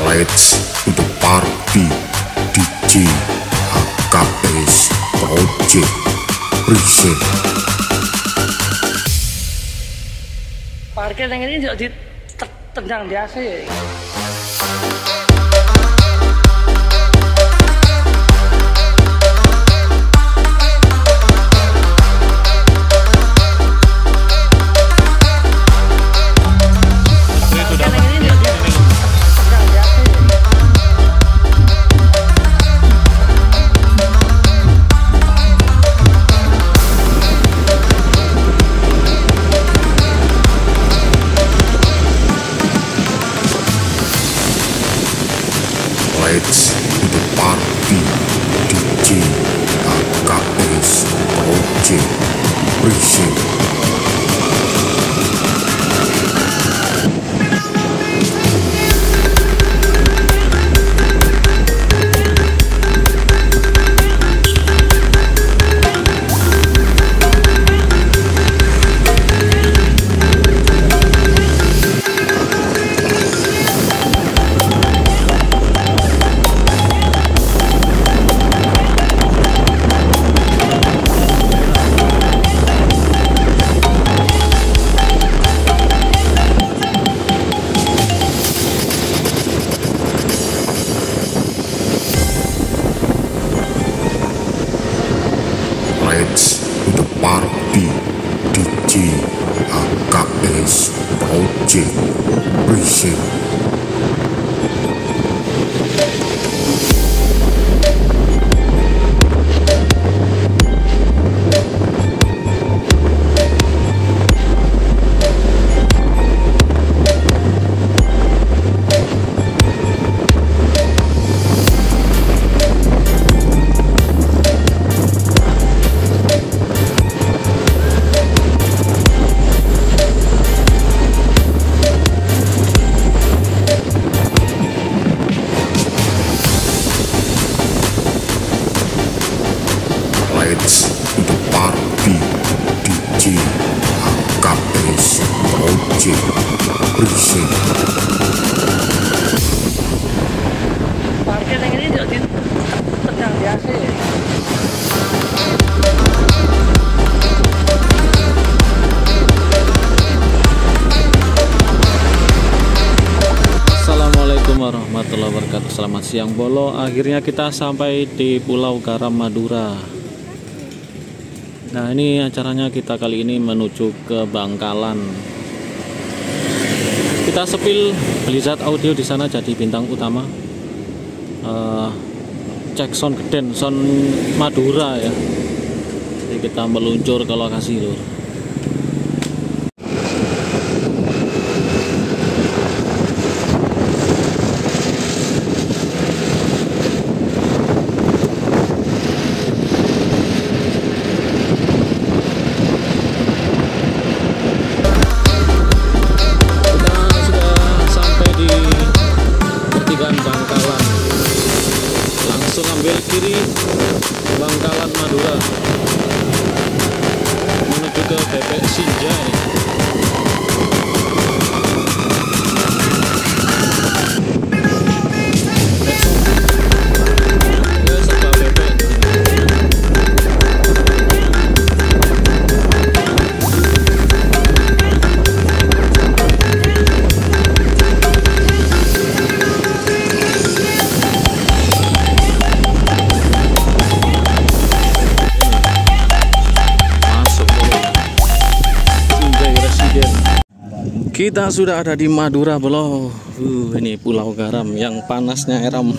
Let's to the party. DJ HKS Project present. Parkir yang ini tidak ditendang di AC ya. Let's to the party. DJ HKS Project present. Let's to the party. DJ HKS Project present. Let's to the party. DJ HKS Project present. Parkir yang ini tidak ditendang di AC ya. Assalamualaikum warahmatullahi wabarakatuh. Selamat siang Bolo. Akhirnya kita sampai di Pulau Garam Madura. Nah, ini acaranya kita kali ini menuju ke Bangkalan. Kita sepil Blizzard Audio di sana jadi bintang utama. Cek sound geden, sound Madura ya. Jadi kita meluncur ke lokasi lur. Bangkalan, langsung ambil kiri Bangkalan Madura menuju ke BP Sinjai. Kita sudah ada di Madura Bolo. Ini Pulau Garam yang panasnya eram.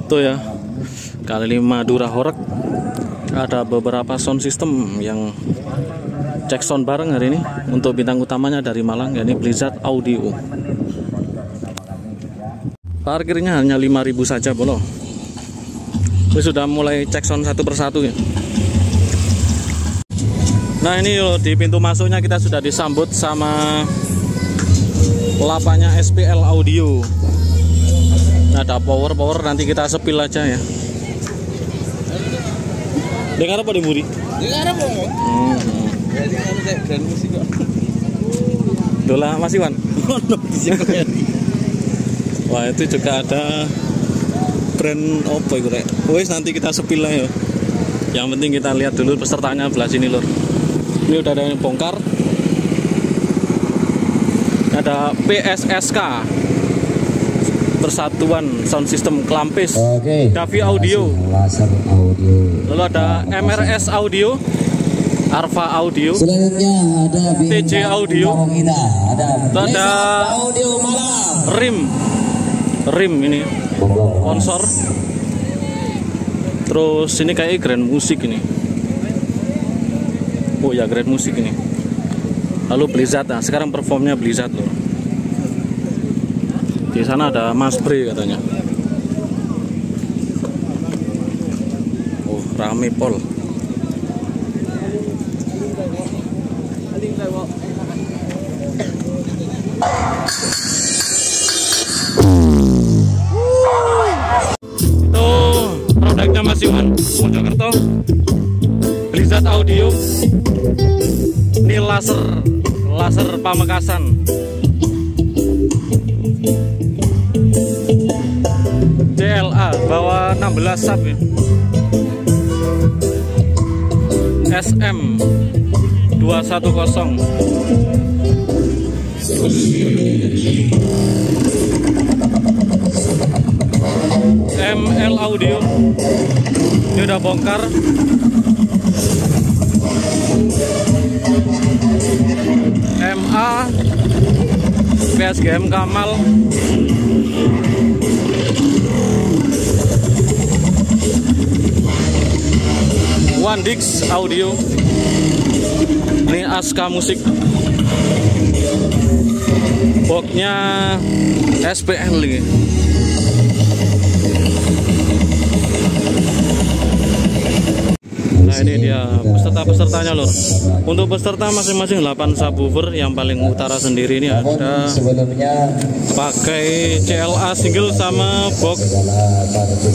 Tuh ya. Kali ini Madura Horek. Ada beberapa sound system yang cek sound bareng hari ini. Untuk bintang utamanya dari Malang, yakni Blizzard Audio. Parkirnya hanya 5.000 saja Bolo. Ini sudah mulai cek sound satu persatu ya. Nah ini loh, di pintu masuknya kita sudah disambut sama lapaknya SPL Audio. Ada power nanti kita sepil aja ya. Dengar apa di Muri? Dengar apa? Dola masih Wan. Wah, itu juga ada brand apa itu, Rek? Wes nanti kita spill lah ya. Yang penting kita lihat dulu pesertanya belah sini, Lur. Ini udah ada yang bongkar. Ada PSSK, Persatuan Sound System Klampis. Oke. Davi Audio. Laser Audio. Lalu ada MRS Audio, Arva Audio, Selanjutnya ada TJ Audio. Kita ada Ada Audio Malam. Rim ini sponsor. Terus ini kayak Grand Musik ini. Oh ya, Grand Musik ini. Lalu Blizzard, nah sekarang performnya Blizzard loh. Di sana ada Mas Bre katanya. Oh, rame pol. Itu produknya Mas Iwan Mojokerto, Blizzard Audio. Ini laser Pamekasan. CLA bawa 16 sub ya. SM 210. ML Audio. Ini udah bongkar. MA PSGM Kamal. Wandix Audio. Ini Aska Musik. Boxnya SPL ini. Nah, ini dia peserta-pesertanya loh. Untuk peserta masing-masing 8 subwoofer. Yang paling utara sendiri ini ada pakai CLA single sama box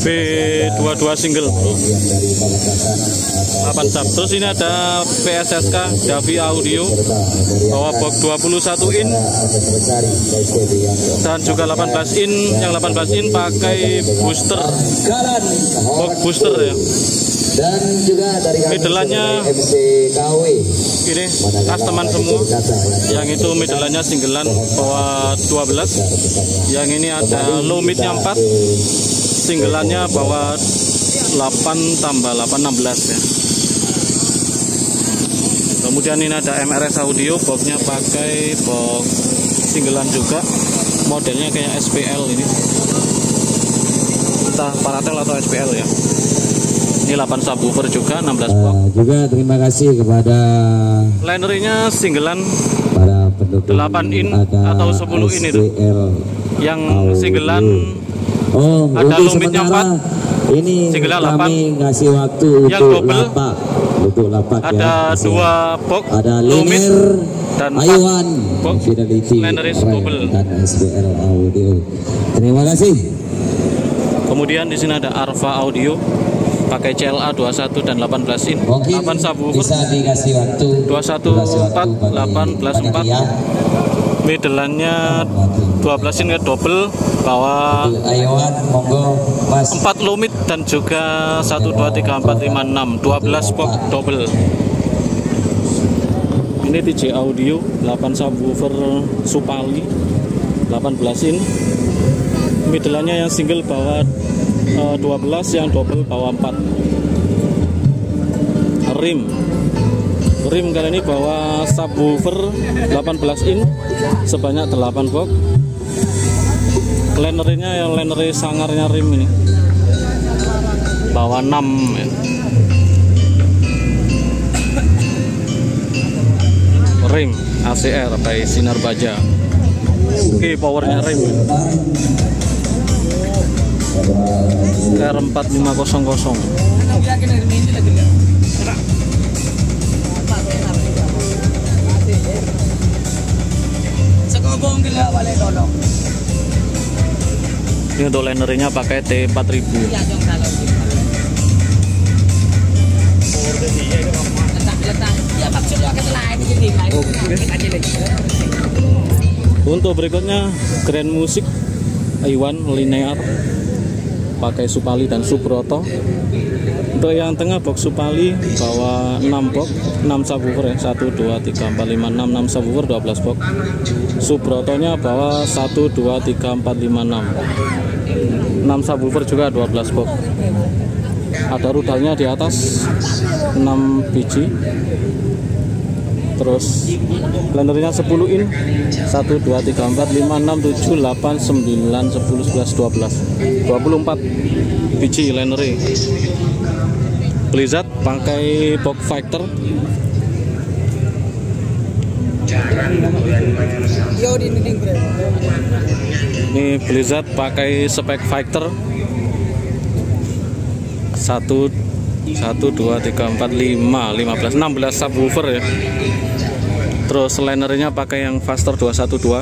B22 single 8 sub. Terus ini ada PSSK Davi Audio bawa box 21 in dan juga 18 in. Yang 18 in pakai booster, box booster ya. Dan juga dari middle-nya MCKW ini customan semua. Yang itu middle-nya singgelan bawa 12. Yang ini ada low mid-nya 4, singgelannya bawa 8 tambah 8 16 ya. Kemudian ini ada MRS Audio, boxnya pakai box singgelan juga, modelnya kayak SPL ini, entah Paratel atau SPL ya. Ini 8 subwoofer juga, 16 box. Juga terima kasih kepada linernya singgelan para pendukung 8 in atau 10 in itu. Yang singgelan ada lumitnya 4. Ini singgelan kami 8. Ngasih waktu yang untuk double lapak. Untuk lapak ada ya. 2 box, ada lumit liner dan Iwan box Fidelity lineris double dan SPL Audio. Terima kasih. Kemudian di sini ada Arva Audio pakai CLA 21 dan 18 in. Mungkin 8 subwoofer. Bisa dikasih waktu 21 4 18 4. Middle-nya 12 in ke double bawah Iwan, monggo Mas. 4 lumit dan juga 1 2 3 4 5 6 12 box double. Ini TJ Audio 8 subwoofer Supali 18 in. Middle-nya yang single bawa 12, yang double bawa 4. Rim kali ini bawa subwoofer 18 in sebanyak 8 box. Linernya yang linery sangarnya rim ini bawa 6 ya. Rim ACR by Sinar Baja. Oke, powernya rim R4500. Ini untuk linernya pakai T4000. Untuk berikutnya Grand Musik Iwan linear pakai Supali dan Subroto. Untuk yang tengah box Supali bawa 6 box 6 subwoofer ya, 1 2 3 4 5 6 subwoofer 12 box. Subrotonya bawa 1 2 3 4 5 6 subwoofer juga 12 box. Ada rudalnya di atas 6 biji. Terus blendernya 10 in 1 2 3 4 5 6 7 8 9 10 11 12 24 biji blender. Blizzard pakai box fighter. Ini Blizzard pakai spek fighter 1 2 3 4 5 15 16 subwoofer ya. Terus linernya pakai yang Faster 212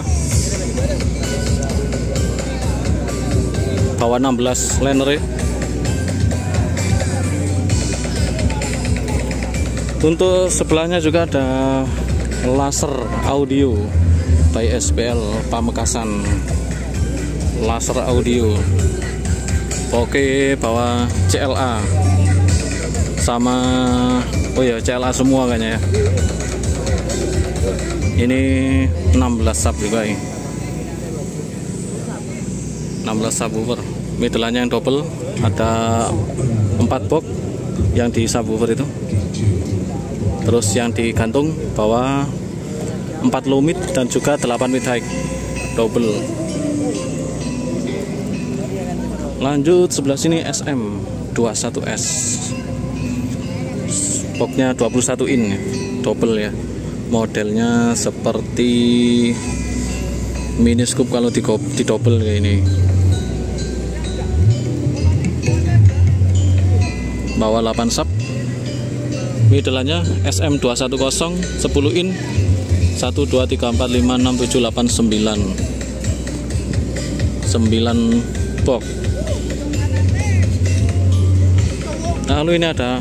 bawa 16 liner. Untuk sebelahnya juga ada laser audio by SPL Pamekasan. Laser audio. Oke, bawa CLA sama CLA semua kayaknya ya. Ini 16 sub juga ini. 16 subwoofer. Middle-nya yang double, ada 4 box yang di subwoofer itu. Terus yang digantung bawa 4 low mid dan juga 8 mid high double. Lanjut sebelah sini SM21S. Boxnya 21 in double ya. Modelnya seperti mini scoop kalau di double kayak ini. Bawa 8 sub. Middle-nya SM210 10 in 1 2 3 4 5 6 7 8 9 box. Lalu ini ada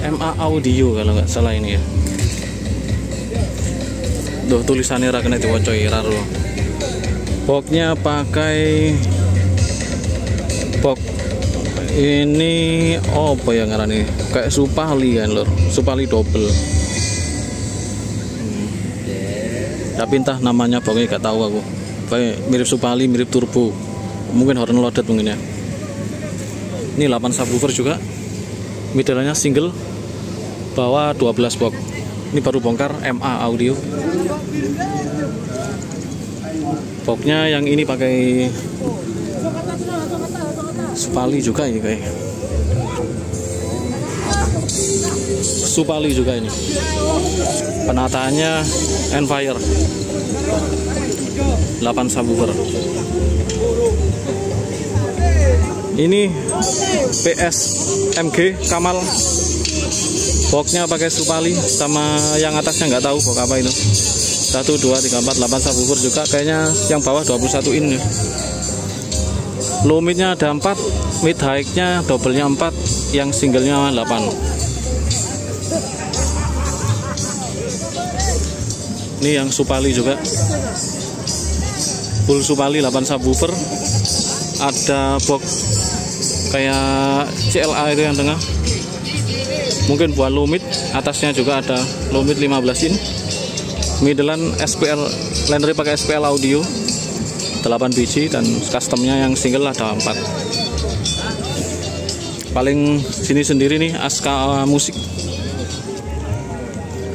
MA audio kalau nggak salah ini ya. Duh, tulisannya rakene diwacoi raro. Boxnya pakai box ini apa ya ngarani, kayak Supali kan lor, Supali double. Tapi entah namanya pokoknya gak tahu aku. Kayak mirip Supali, mirip turbo, mungkin horn loaded mungkin ya. Ini 8 subwoofer juga. Middle-nya single, bawa 12 box. Ini baru bongkar MA audio. Boxnya yang ini pakai Supali juga ini kayak. Supali juga ini. Penataannya Enfire. 8 subwoofer. Ini PS MG Kamal. Boxnya pakai Supali, sama yang atasnya nggak tahu box apa itu. 1 2 3 4 8 subwoofer juga, kayaknya yang bawah 21 in ya. Low midnya ada 4, mid high-nya double-nya 4, yang single-nya 8. Ini yang Supali juga, full Supali 8 subwoofer. Ada box kayak CLA itu yang tengah, mungkin buat low mid. Atasnya juga ada low mid 15 in. Middlean SPL, liner pakai SPL audio 8 biji, dan customnya yang single ada 4. Paling sini sendiri nih Aska Musik.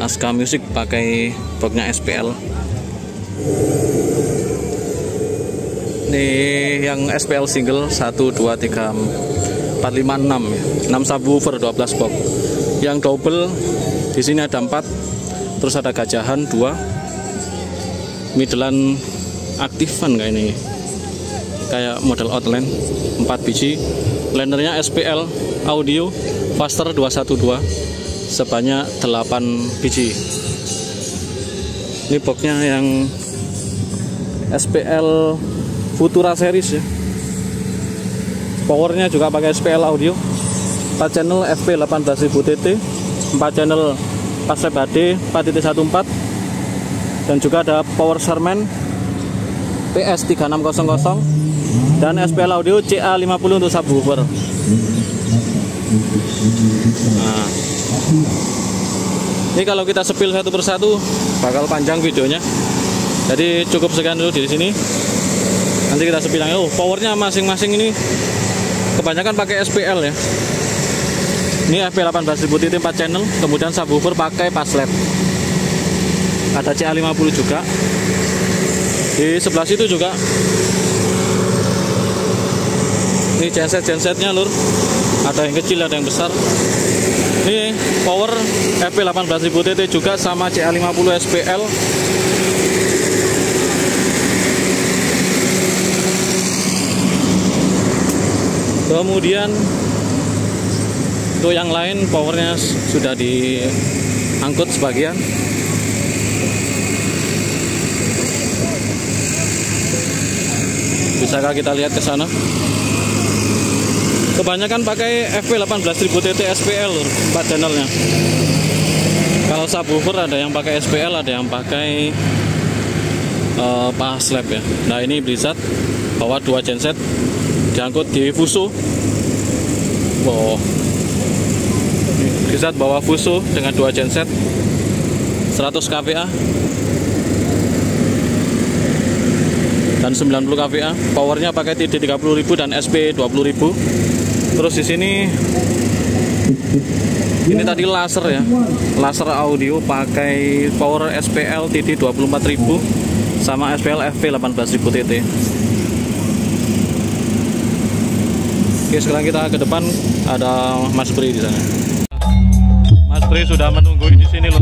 Aska Musik pakai boxnya SPL. Nih yang SPL single 1 2 3 4 5 6 ya. 6 subwoofer 12 box. Yang double di sini ada 4. Terus ada gajahan 2. Middlean aktifan kayak ini, kayak model outline 4 biji. Linernya SPL audio Faster 212 sebanyak 8 biji. Ini boxnya yang SPL Futura series ya. Powernya juga pakai SPL audio. 4 channel FP 18000 TT, 4 channel Paslab HD 4.14, dan juga ada power Sherman PS3600 dan SPL audio CA50 untuk subwoofer. Nah, ini kalau kita sepil satu persatu bakal panjang videonya. Jadi cukup sekian dulu di sini. Nanti kita sepil lagi. Oh, powernya masing-masing ini kebanyakan pakai SPL ya. Ini FP18000 4 channel, kemudian subwoofer pakai paslet. Ada CA50 juga. Di sebelah situ juga. Ini genset-gensetnya lur. Ada yang kecil, ada yang besar. Ini power FP18000 juga sama CA50 SPL. Kemudian untuk yang lain powernya sudah diangkut sebagian. Bisakah kita lihat ke sana? Kebanyakan pakai FP18000 SPL 4 channelnya. Kalau subwoofer ada yang pakai SPL, ada yang pakai paslap ya. Nah ini Blizzard bawa 2 genset diangkut di Fuso. Wow. Blizzard bawa Fuso dengan 2 genset 100 kVA dan 90 kVA. Powernya pakai TD30000 dan SP20000. Terus di sini ini tadi laser ya, laser audio pakai power SPL TD24000 sama SPL FP18000 Oke, sekarang kita ke depan, ada Mas Bri di sana. Mas Bri sudah menunggu di sini loh.